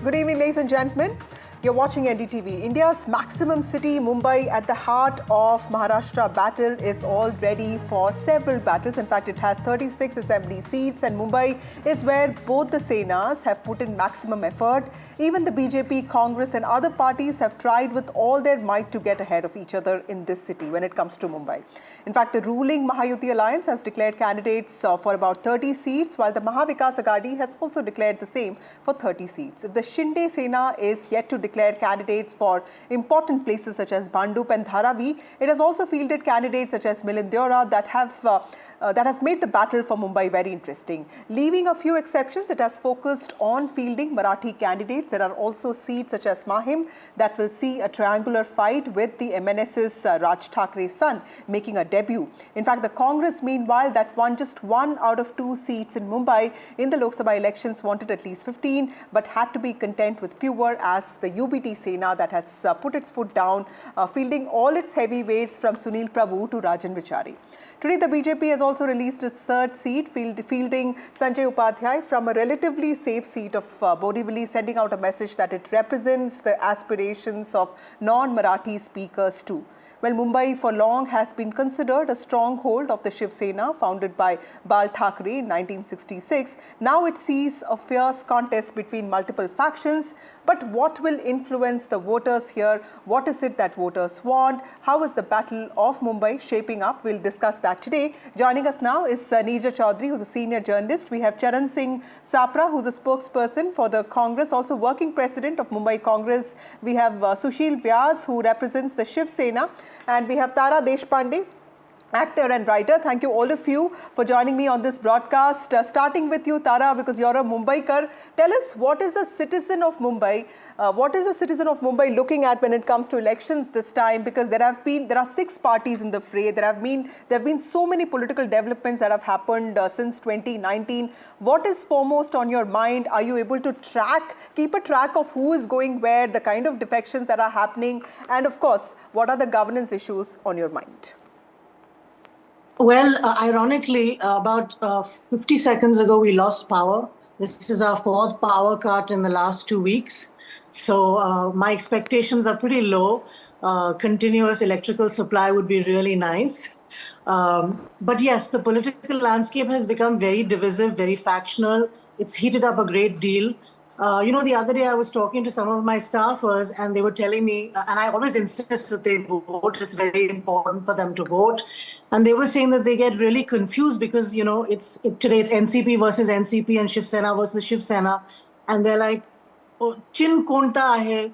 Good evening, ladies and gentlemen. You're watching NDTV. India's maximum city, Mumbai, at the heart of Maharashtra battle, is all ready for several battles. In fact, it has 36 assembly seats, and Mumbai is where both the senas have put in maximum effort. Even the BJP, Congress, and other parties have tried with all their might to get ahead of each other in this city when it comes to Mumbai. In fact, the ruling Mahayuti alliance has declared candidates for about 30 seats, while the Mahavikas Aghadi has also declared the same for 30 seats. The Shinde Sena is yet to declare candidates for important places such as Bhandup and Dharavi. It has also fielded candidates such as Milind Deora that has made the battle for Mumbai very interesting. Leaving a few exceptions, it has focused on fielding Marathi candidates. There are also seats such as Mahim that will see a triangular fight with the MNS's Raj Thakray's son making a debut. In fact, the Congress, meanwhile, that won just 1 out of 2 seats in Mumbai in the Lok Sabha elections, wanted at least 15, but had to be content with fewer, as the UBT Sena that has put its foot down, fielding all its heavyweights from Sunil Prabhu to Rajan Vichari. Today, the BJP has also released its third seat, fielding Sanjay Upadhyay from a relatively safe seat of Borivali, sending out a message that it represents the aspirations of non-Marathi speakers too. Well, Mumbai for long has been considered a stronghold of the Shiv Sena, founded by Bal Thackeray in 1966. Now it sees a fierce contest between multiple factions. But what will influence the voters here? What is it that voters want? How is the battle of Mumbai shaping up? We'll discuss that today. Joining us now is Neerja Chaudhary, who's a senior journalist. We have Charan Singh Sapra, who's a spokesperson for the Congress, also working president of Mumbai Congress. We have Sushil Vyas, who represents the Shiv Sena. And we have Tara Deshpande, actor and writer. Thank you, all of you, for joining me on this broadcast. Starting with you, Tara, because you're a Mumbaikar. Tell us, what is a citizen of Mumbai? What is a citizen of Mumbai looking at when it comes to elections this time? Because there are 6 parties in the fray. There have been so many political developments that have happened since 2019. What is foremost on your mind? Are you able to keep a track of who is going where, the kind of defections that are happening, and of course, what are the governance issues on your mind? Well, ironically, about 50 seconds ago, we lost power. This is our 4th power cut in the last 2 weeks. So my expectations are pretty low. Continuous electrical supply would be really nice. But yes, the political landscape has become very divisive, very factional. It's heated up a great deal. The other day I was talking to some of my staffers, and they were telling me, and I always insist that they vote. It's very important for them to vote. And they were saying that they get really confused because, today it's NCP versus NCP and Shiv Sena versus Shiv Sena. And they're like, Chin konta hai,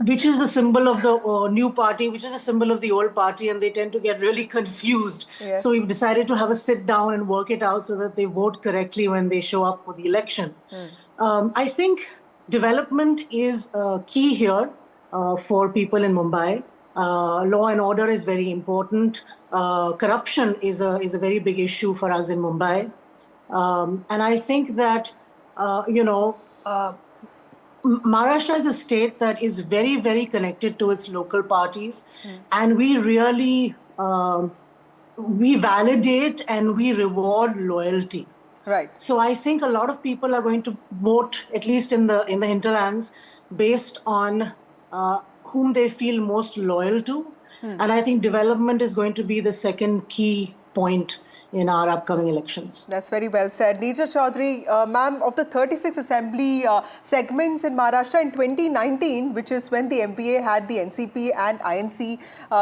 which is the symbol of the new party, which is the symbol of the old party, and they tend to get really confused. Yes. So we've decided to have a sit down and work it out so that they vote correctly when they show up for the election. I think development is key here for people in Mumbai. Law and order is very important. Corruption is a very big issue for us in Mumbai. And I think that, Maharashtra is a state that is very, very connected to its local parties. And we really, we validate and we reward loyalty. Right. So I think a lot of people are going to vote, at least in the hinterlands, based on whom they feel most loyal to. And I think development is going to be the second key point in our upcoming elections. That's very well said. Neerja Chaudhary, ma'am, of the 36 assembly segments in Maharashtra in 2019, which is when the MVA had the NCP and INC,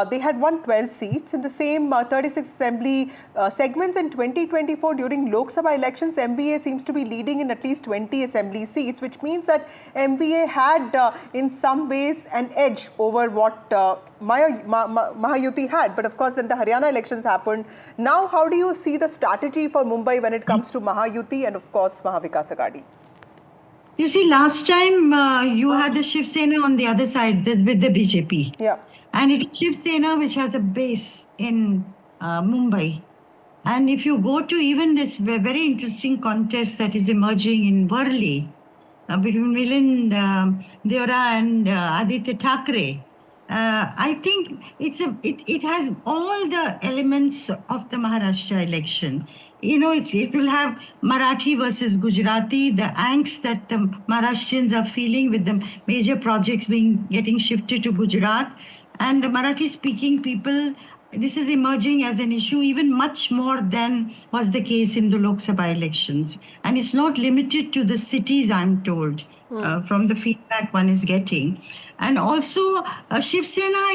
they had won 12 seats. In the same 36 assembly segments in 2024 during Lok Sabha elections, MVA seems to be leading in at least 20 assembly seats, which means that MVA had in some ways an edge over what Mahayuti had. But of course, then the Haryana elections happened. Now, how do you see the strategy for Mumbai when it comes to Mahayuti and of course Mahavikas Aghadi? You see, last time you had the Shiv Sena on the other side with the BJP. Yeah. And it is Shiv Sena which has a base in Mumbai. And if you go to even this very interesting contest that is emerging in Worli between Milind Deora and Aditya Thackeray, I think it has all the elements of the Maharashtra election. It will have Marathi versus Gujarati, the angst that the Maharashtrians are feeling with the major projects getting shifted to Gujarat, and the Marathi speaking people. This is emerging as an issue even much more than was the case in the Lok Sabha elections, and it's not limited to the cities, I'm told, from the feedback one is getting. And also Shiv Sena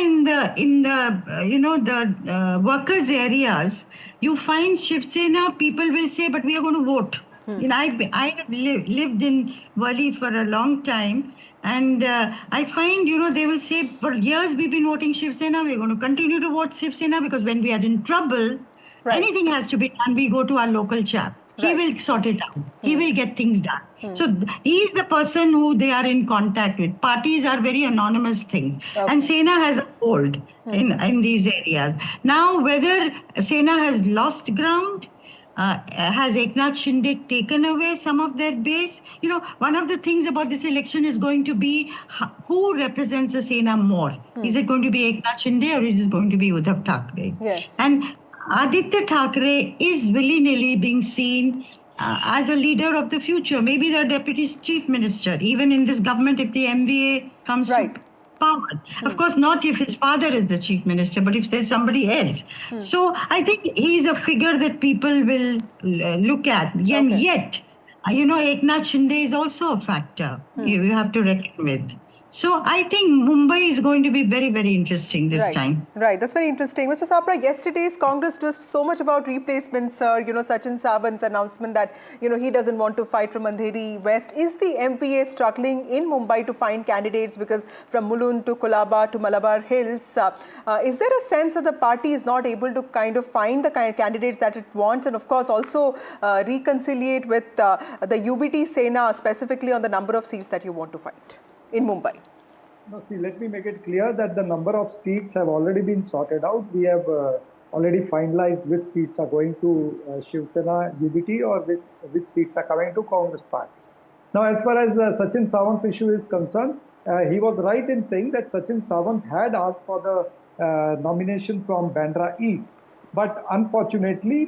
in the workers areas, you find Shiv Sena people will say, but we are going to vote. I have lived in Worli for a long time, and I find they will say, for years we've been voting Shiv Sena, we're going to continue to vote Shiv Sena, because when we are in trouble, anything has to be done, we go to our local chap. He will sort it out. He will get things done. So he is the person who they are in contact with. Parties are very anonymous things. And Sena has a hold in these areas. Now, whether Sena has lost ground, has Eknath Shinde taken away some of their base? One of the things about this election is going to be who represents the Sena more. Is it going to be Eknath Shinde, or is it going to be Uddhav Thackeray? Yes. And Aditya Thackeray is willy-nilly being seen as a leader of the future, maybe the deputy chief minister, even in this government, if the MVA comes to power. Of course, not if his father is the chief minister, but if there's somebody else. So I think he's a figure that people will look at. And yet, Eknath Shinde is also a factor you have to reckon with. So I think Mumbai is going to be very, very interesting this time. Right, that's very interesting. Mr. Sapra, yesterday's Congress was so much about replacements, Sachin Sawant's announcement that, he doesn't want to fight from Andheri West. Is the MVA struggling in Mumbai to find candidates? Because from Mulund to Colaba to Malabar Hills, is there a sense that the party is not able to kind of find the kind of candidates that it wants? And of course, also reconciliate with the UBT Sena, specifically on the number of seats that you want to fight in Mumbai? No, see, let me make it clear that the number of seats have already been sorted out. We have already finalized which seats are going to Shiv Sena UBT, or which seats are coming to Congress Party. Now, as far as the Sachin Sawant issue is concerned, he was right in saying that Sachin Sawant had asked for the nomination from Bandra East. But unfortunately,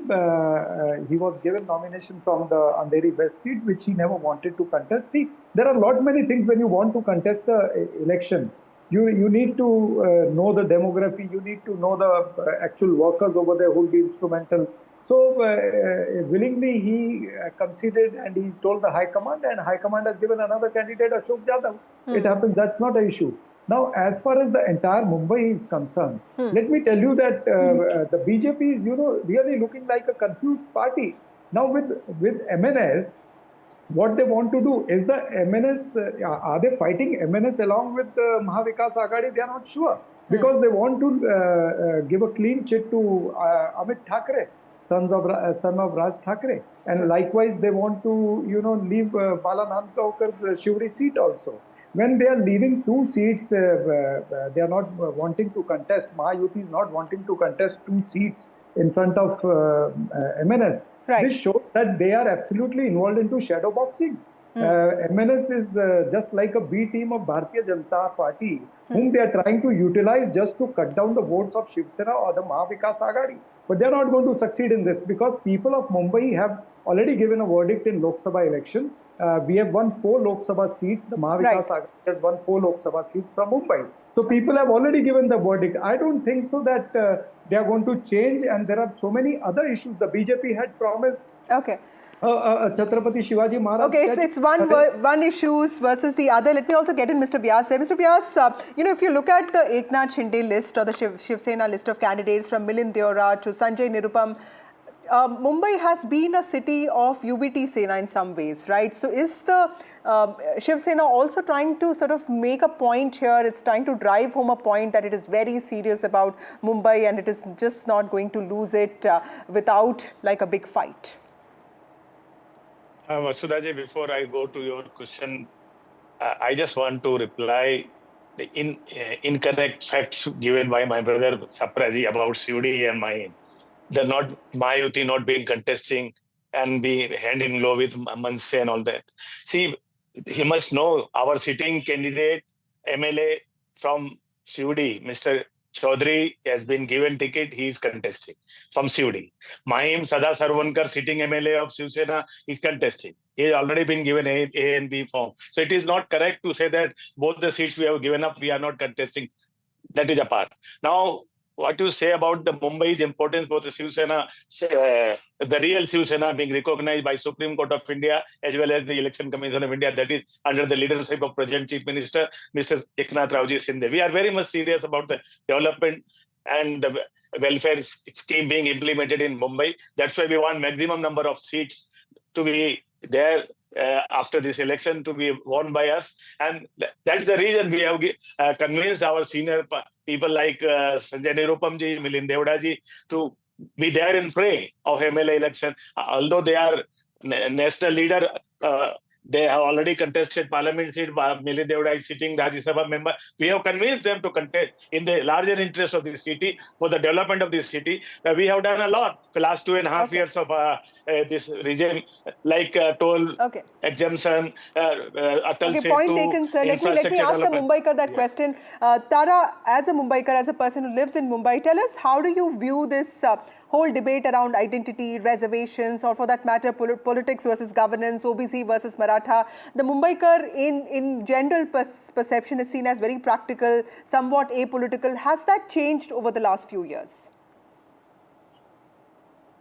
he was given nomination from the Andheri West seat, which he never wanted to contest. See, there are many things when you want to contest the election. You need to know the demography. You need to know the actual workers over there who will be instrumental. So willingly he conceded, and he told the High Command, and High Command has given another candidate, Ashok Jadhav. It happens. That's not an issue. Now, as far as the entire Mumbai is concerned, let me tell you that the BJP is, really looking like a confused party. Now, with MNS, what they want to do is the MNS, are they fighting MNS along with Mahavikas Aghadi? They are not sure, because they want to give a clean chit to Amit Thackeray, son of Raj Thackeray. And likewise, they want to, leave Bala Nandgaokar's Shivri seat also. When they are leaving two seats, they are not wanting to contest. Mahayuti is not wanting to contest two seats in front of MNS. This shows that they are absolutely involved into shadow boxing. MNS is just like a B team of Bharatiya Janata Party, whom they are trying to utilize just to cut down the votes of Shiv Sena or the Mahavikas Aghadi. But they are not going to succeed in this, because people of Mumbai have already given a verdict in Lok Sabha election. We have won 4 Lok Sabha seats. The Mahavikas Aghadi has won 4 Lok Sabha seats from Mumbai. So people have already given the verdict. I don't think so that they are going to change, and there are so many other issues. The BJP had promised. Chhatrapati Shivaji Maharaj. Okay, it's one issues versus the other. Let me also get in Mr. Vyas there. Mr. Vyas, if you look at the Eknath Shinde list, or the Shiv Sena list of candidates, from Milind Deora to Sanjay Nirupam, Mumbai has been a city of UBT Sena in some ways, right? So is the Shiv Sena also trying to sort of make a point here? It's trying to drive home a point that it is very serious about Mumbai, and it is just not going to lose it without like a big fight. Vasudha, before I go to your question, I just want to reply the incorrect facts given by my brother Sapraji about CUD and mine. They're not Mahayuti not being contesting and be hand in glove with Manse and all that. See, he must know our sitting candidate, MLA from CUD, Mr. Chaudhary has been given ticket, he is contesting from CUD. Mahim Sada Sarvankar, sitting MLA of Shiv Sena, is contesting. He has already been given A and B form. So it is not correct to say that both the seats we have given up, we are not contesting. That is apart. Now, what you say about the Mumbai's importance for the Shiv Sena, the real Shiv Sena being recognized by Supreme Court of India as well as the Election Commission of India, that is under the leadership of Present Chief Minister, Mr. Eknath Raoji Shinde. We are very much serious about the development and the welfare scheme being implemented in Mumbai. That's why we want maximum number of seats to be there after this election to be won by us. And that's the reason we have convinced our senior people like Sanjay Nirupamji, Milind Devdaji to be there in fray of MLA election. Although they are national leader, they have already contested parliament seat. Milind Devda is sitting Rajya Sabha member. We have convinced them to contest in the larger interest of the city, for the development of this city. We have done a lot for the last 2.5 years of this regime, like toll exemption, Atal Setu, point taken, sir. Let me ask the Mumbaikar that question. Tara, as a Mumbaikar, as a person who lives in Mumbai, tell us, how do you view this whole debate around identity, reservations, or for that matter, politics versus governance, OBC versus Maratha? The Mumbaikar in general perception is seen as very practical, somewhat apolitical. Has that changed over the last few years?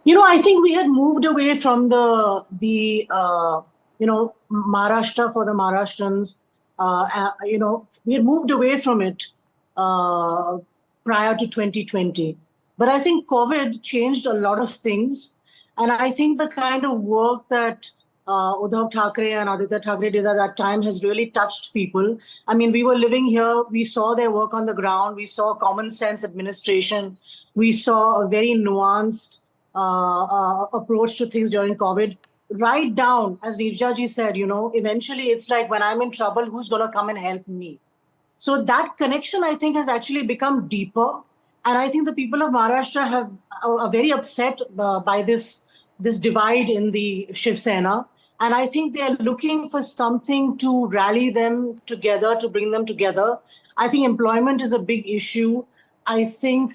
You know, I think we had moved away from the Maharashtra for the Maharashtrians. We had moved away from it prior to 2020. But I think COVID changed a lot of things. And I think the kind of work that Uddhav Thackeray and Aditya Thackeray did at that time has really touched people. I mean, we were living here. We saw their work on the ground. We saw common sense administration. We saw a very nuanced approach to things during COVID. Right down, as Nirjaji said, eventually it's like, when I'm in trouble, who's going to come and help me? So that connection, I think, has actually become deeper. And I think the people of Maharashtra are very upset by this divide in the Shiv Sena. And I think they're looking for something to rally them together, to bring them together. I think employment is a big issue. I think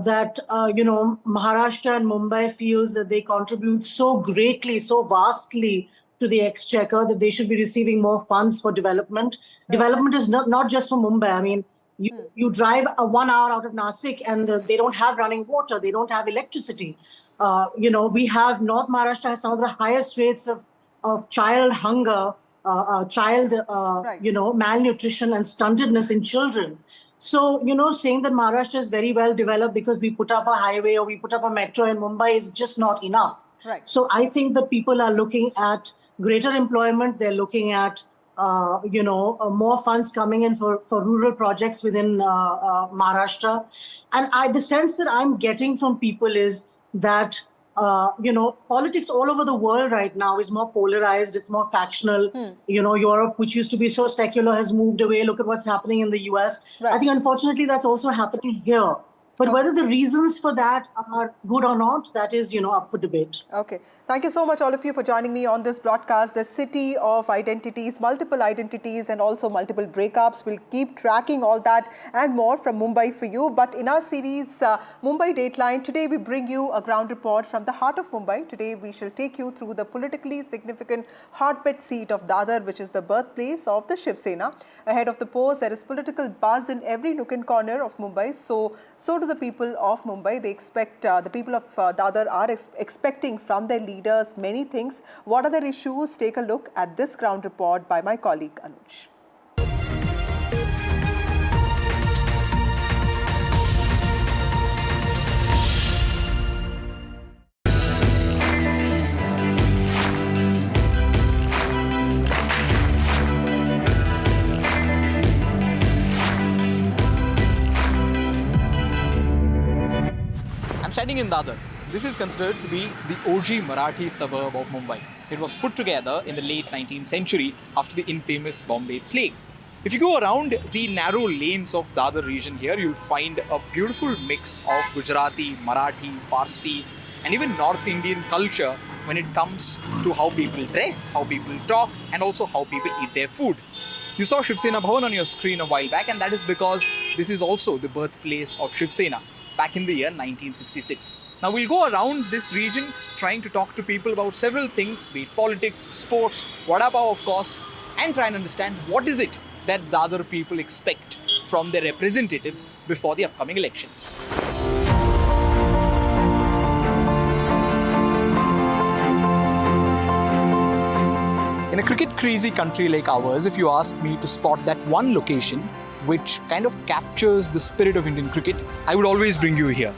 that, Maharashtra and Mumbai feels that they contribute so greatly, so vastly to the exchequer that they should be receiving more funds for development. Development is not just for Mumbai. I mean, you drive 1 hour out of Nasik and they don't have running water. They don't have electricity. We have North Maharashtra has some of the highest rates of child hunger, malnutrition and stuntedness in children. So, saying that Maharashtra is very well developed because we put up a highway or we put up a metro in Mumbai is just not enough. Right. So I think the people are looking at greater employment. They're looking at more funds coming in for rural projects within Maharashtra. And the sense that I'm getting from people is that, politics all over the world right now is more polarized, it's more factional. Europe, which used to be so secular, has moved away. Look at what's happening in the US. Right. I think, unfortunately, that's also happening here. But whether the reasons for that are good or not, that is, up for debate. Okay. Thank you so much, all of you, for joining me on this broadcast. The city of identities, multiple identities, and also multiple breakups. We'll keep tracking all that and more from Mumbai for you. But in our series, Mumbai Dateline, today we bring you a ground report from the heart of Mumbai. Today we shall take you through the politically significant hotbed seat of Dadar, which is the birthplace of the Shiv Sena. Ahead of the polls, there is political buzz in every nook and corner of Mumbai. So do the people of Mumbai. They expect, the people of Dadar are expecting from their leaders many things. What are their issues? Take a look at this ground report by my colleague Anuj. I'm standing in Dadar. This is considered to be the OG Marathi suburb of Mumbai. It was put together in the late 19th century after the infamous Bombay plague. If you go around the narrow lanes of Dadar region here, you'll find a beautiful mix of Gujarati, Marathi, Parsi, and even North Indian culture when it comes to how people dress, how people talk, and also how people eat their food. You saw Shiv Sena Bhavan on your screen a while back, and that is because this is also the birthplace of Shiv Sena back in the year 1966. Now we'll go around this region trying to talk to people about several things, be it politics, sports, vada pav of course, and try and understand what is it that the other people expect from their representatives before the upcoming elections. In a cricket crazy country like ours, if you ask me to spot that one location which kind of captures the spirit of Indian cricket, I would always bring you here,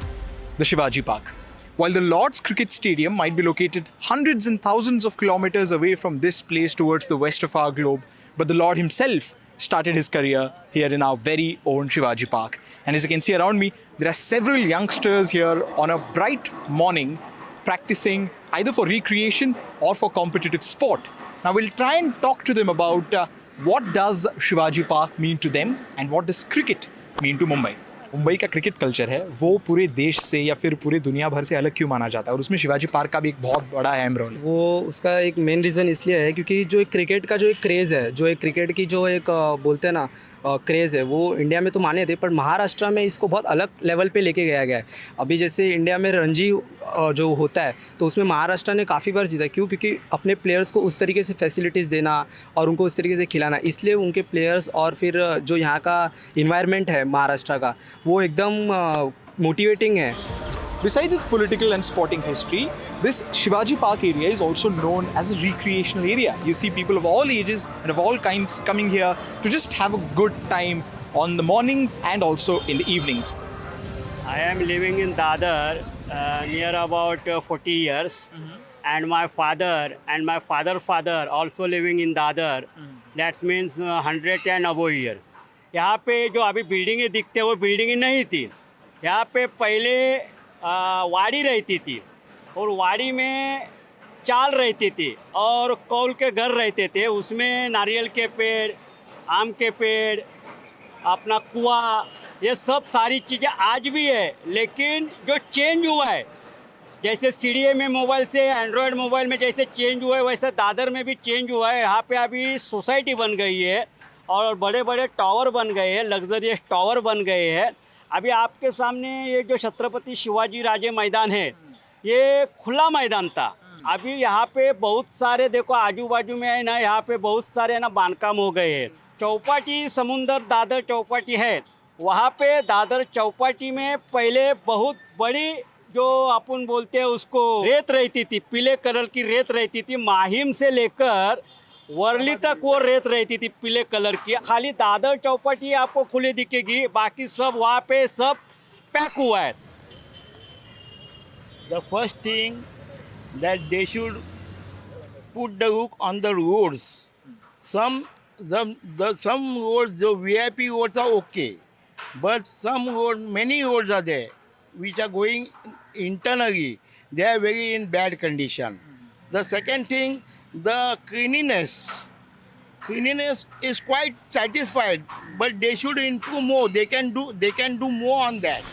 the Shivaji Park. While the Lord's Cricket Stadium might be located hundreds and thousands of kilometers away from this place towards the west of our globe, but the Lord himself started his career here in our very own Shivaji Park. And as you can see around me, there are several youngsters here on a bright morning practicing either for recreation or for competitive sport. Now we'll try and talk to them about what does Shivaji Park mean to them and what does cricket mean to Mumbai. Mumbai का cricket culture है वो पूरे देश से या फिर पूरे दुनिया भर से अलग क्यों माना जाता है और उसमें शिवाजी पार्क का भी एक बहुत बड़ा अहम रोल है। वो उसका एक मेन रीज़न इसलिए है क्योंकि जो एक क्रिकेट का जो एक क्रेज़ है, जो एक क्रिकेट की जो एक बोलते हैं ना क्रेज़ है, वो इंडिया में तो माने थे पर महाराष्ट्र में इसको बहुत अलग लेवल पे लेके गया गया है। अभी जैसे इंडिया में रणजी जो होता है तो उसमें महाराष्ट्र ने काफ़ी बार जीता। क्यों? क्योंकि अपने प्लेयर्स को उस तरीके से फैसिलिटीज़ देना और उनको उस तरीके से खिलाना, इसलिए उनके प्लेयर्स और फिर जो यहाँ का इन्वायरमेंट है महाराष्ट्र का वो एकदम मोटिवेटिंग है। Besides its political and sporting history, this Shivaji Park area is also known as a recreational area. You see people of all ages and of all kinds coming here to just have a good time on the mornings and also in the evenings. I am living in Dadar near about 40 years. And my father and my father also living in Dadar. That means 100 and above year. यहाँ पे जो अभी बिल्डिंगें दिखते हैं वो बिल्डिंगें नहीं थी। यहाँ पे पहले वाड़ी रहती थी और वाड़ी में चाल रहती थी और कौल के घर रहते थे, उसमें नारियल के पेड़, आम के पेड़, अपना कुआं, ये सब सारी चीज़ें आज भी है। लेकिन जो चेंज हुआ है, जैसे सीडीए में मोबाइल से एंड्रॉयड मोबाइल में जैसे चेंज हुआ है वैसे दादर में भी चेंज हुआ है। यहाँ पे अभी सोसाइटी बन गई है और बड़े बड़े टावर बन गए हैं, लग्जरियस टावर बन गए हैं। अभी आपके सामने ये जो छत्रपति शिवाजी राजे मैदान है, ये खुला मैदान था। अभी यहाँ पे बहुत सारे देखो आजू बाजू में है ना, यहाँ पे बहुत सारे है ना बांधकाम हो गए हैं। चौपाटी समुंदर दादर चौपाटी है, वहाँ पे दादर चौपाटी में पहले बहुत बड़ी जो अपन बोलते हैं उसको रेत रहती थी, पीले कलर की रेत रहती थी। माहिम से लेकर वर्ली तक वो रेत रहती थी पीले कलर की। खाली दादर चौपाटी आपको खुली दिखेगी, बाकी सब वहाँ पे सब पैक हुआ है। The first thing that they should put the hook on the roads. Some roads, the VIP roads are okay, but some roads, many roads are there which are going internally. They are very in bad condition. The second thing, the cleanliness is quite satisfied, but they should improve more. They can do more on that.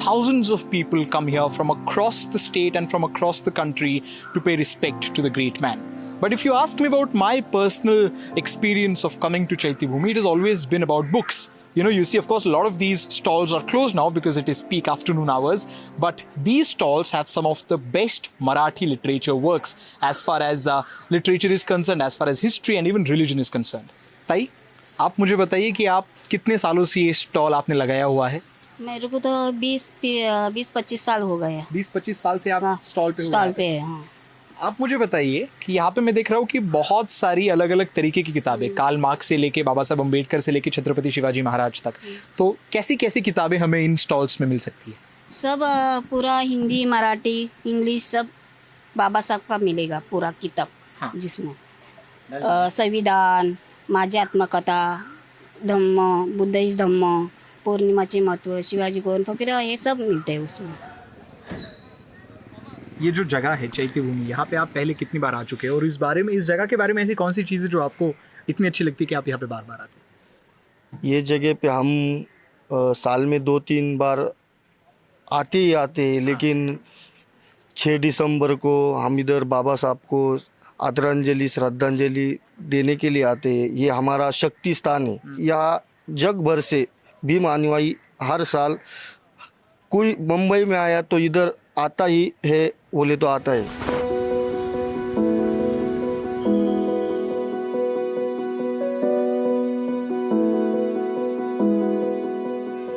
Thousands of people come here from across the state and from across the country to pay respect to the great man. But if you ask me about my personal experience of coming to Chaitya-Bhumi, it has always been about books. You know, you see, of course, a lot of these stalls are closed now because it is peak afternoon hours. But these stalls have some of the best Marathi literature works as far as literature is concerned, as far as history and even religion is concerned. ताई, आप मुझे बताइए कि आप कितने सालों से ये स्टॉल आपने लगाया हुआ है? मेरे को तो 20-25 साल हो गए हैं। 20-25 साल से आप स्टॉल पे है। हाँ। आप मुझे बताइए कि यहाँ पे मैं देख रहा हूँ कि बहुत सारी अलग अलग तरीके की किताबें, कार्ल मार्क्स से लेके बाबा साहब अम्बेडकर से लेके छत्रपति शिवाजी महाराज तक, तो कैसी कैसी किताबें हमें इन स्टॉल्स में मिल सकती है? सब पूरा हिंदी, मराठी, इंग्लिश सब बाबा साहब का मिलेगा पूरा किताब। हाँ। जिसमें संविधान, माझी आत्मकथा, धम्म, बुद्धिस्ट धम्म, पूर्णिमाचे महत्व, शिवाजी कौन फकीर, ये सब मिलते हैं उसमें। ये जो जगह है चैत्य-भूमि, यहाँ पे आप पहले कितनी बार आ चुके हैं और इस जगह के बारे में ऐसी कौन सी चीज़ है जो आपको इतनी अच्छी लगती है कि आप यहाँ पे बार बार आते हैं? ये जगह पे हम साल में 2-3 बार आते ही आते हैं, लेकिन 6 दिसंबर को हम इधर बाबा साहब को आदरांजलि श्रद्धांजलि देने के लिए आते हैं। ये हमारा शक्ति स्थान है। यहाँ जग भर से भीम अनुयायी हर साल कोई मुंबई में आया तो इधर आता ही है, बोले तो आता है।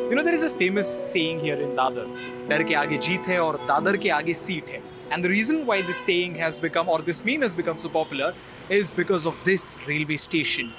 You know, there is a famous saying here in Dadar, डर के आगे जीत है और दादर के आगे सीट है. And the reason why this saying has become, or this meme has become so popular, is because of this railway station.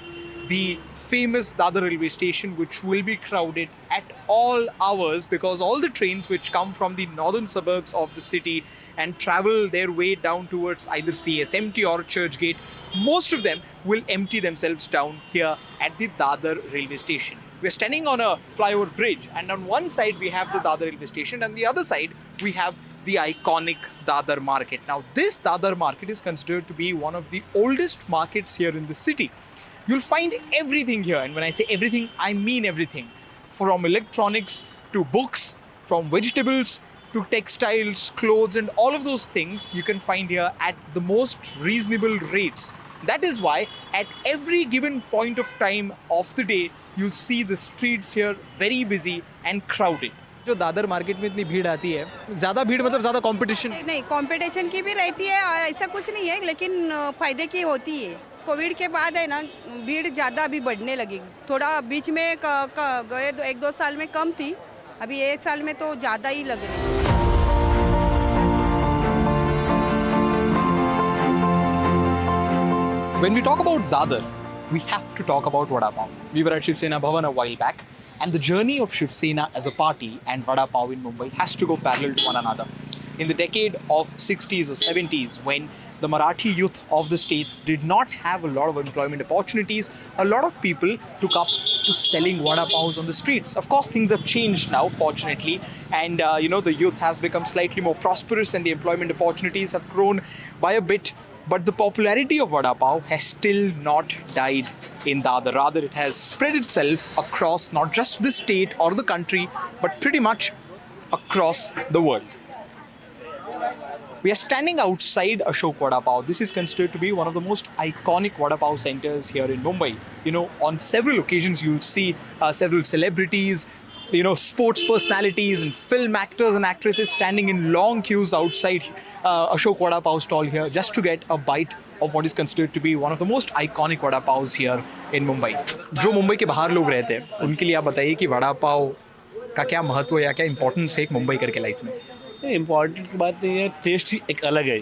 The famous Dadar railway station, which will be crowded at all hours because all the trains which come from the northern suburbs of the city and travel their way down towards either CSMT or Churchgate, most of them will empty themselves down here at the Dadar railway station. We're standing on a flyover bridge, and on one side we have the Dadar railway station, and the other side we have the iconic Dadar market. Now, this Dadar market is considered to be one of the oldest markets here in the city. You'll find everything here, and when I say everything, I mean everything. From electronics to books, from vegetables to textiles, clothes, and all of those things you can find here at the most reasonable rates. That is why at every given point of time of the day, you'll see the streets here very busy and crowded. जो Dadar market में इतनी भीड़ आती है, ज़्यादा भीड़ मतलब ज़्यादा कंपटीशन? नहीं, कंपटीशन की भी रहती है, ऐसा कुछ नहीं है, लेकिन फ़ायदे की होती है। कोविड के बाद है ना, भीड़ ज़्यादा अभी बढ़ने लगी। थोड़ा बीच में गए 1-2 साल में कम थी, अभी 1 साल में तो ज़्यादा ही लग रही है। When we talk about Dadar, we have to talk about Vada Pav. We were at Shiv Sena Bhavan a while back, and the journey of Shiv Sena as a party and Vada Pav in Mumbai has to go parallel to one another. In the decade of 60s or 70s, when the Marathi youth of the state did not have a lot of employment opportunities, a lot of people took up to selling Vada Pavs on the streets. Of course, things have changed now, fortunately, and the youth has become slightly more prosperous and the employment opportunities have grown by a bit. But the popularity of Vada Pav has still not died in Dadar. Rather, it has spread itself across not just the state or the country, but pretty much across the world. We are standing outside Ashok Vada Pav. This is considered to be one of the most iconic Vada Pav centers here in Mumbai. You know, on several occasions, you'll see several celebrities, sports personalities and film actors and actresses standing in long queues outside Ashok Vada Pav stall here just to get a bite of what is considered to be one of the most iconic Vada Pavs here in Mumbai. जो मुंबई के बाहर लोग रहते हैं, उनके लिए आप बताइए कि वड़ा पाव का क्या महत्व या क्या इंपॉर्टेंस है एक मुंबई करके लाइफ में? इम्पॉर्टेंट की बात नहीं है, टेस्ट ही एक अलग है।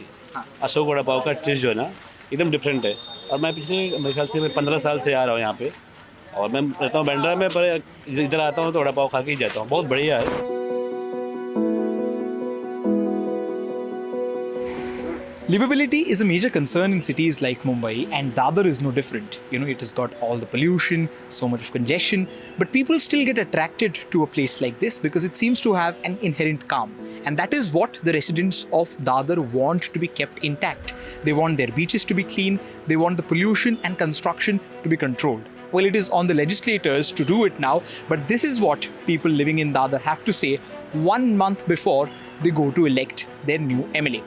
अशोक वड़ा पाव का टेस्ट जो है ना, एकदम डिफरेंट है। और मैं पिछले मेरे ख्याल से 15 साल से आ रहा हूँ यहाँ पे, और मैं रहता हूँ बैंड्रा में, पर इधर आता हूँ तो वड़ा पाव खा के ही जाता हूँ। बहुत बढ़िया है। Livability is a major concern in cities like Mumbai, and Dadar is no different. It has got all the pollution, so much of congestion, but people still get attracted to a place like this because it seems to have an inherent calm. And that is what the residents of Dadar want to be kept intact. They want their beaches to be clean, they want the pollution and construction to be controlled. Well, it is on the legislators to do it now, but this is what people living in Dadar have to say 1 month before they go to elect their new MLA.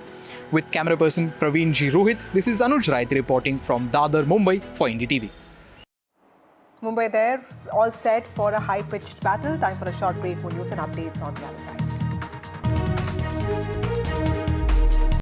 With camera person Praveen G. Rohit, this is Anuj Raith reporting from Dadar, Mumbai for NDTV. Mumbai there, all set for a high-pitched battle. Time for a short break. More news and updates on the other side.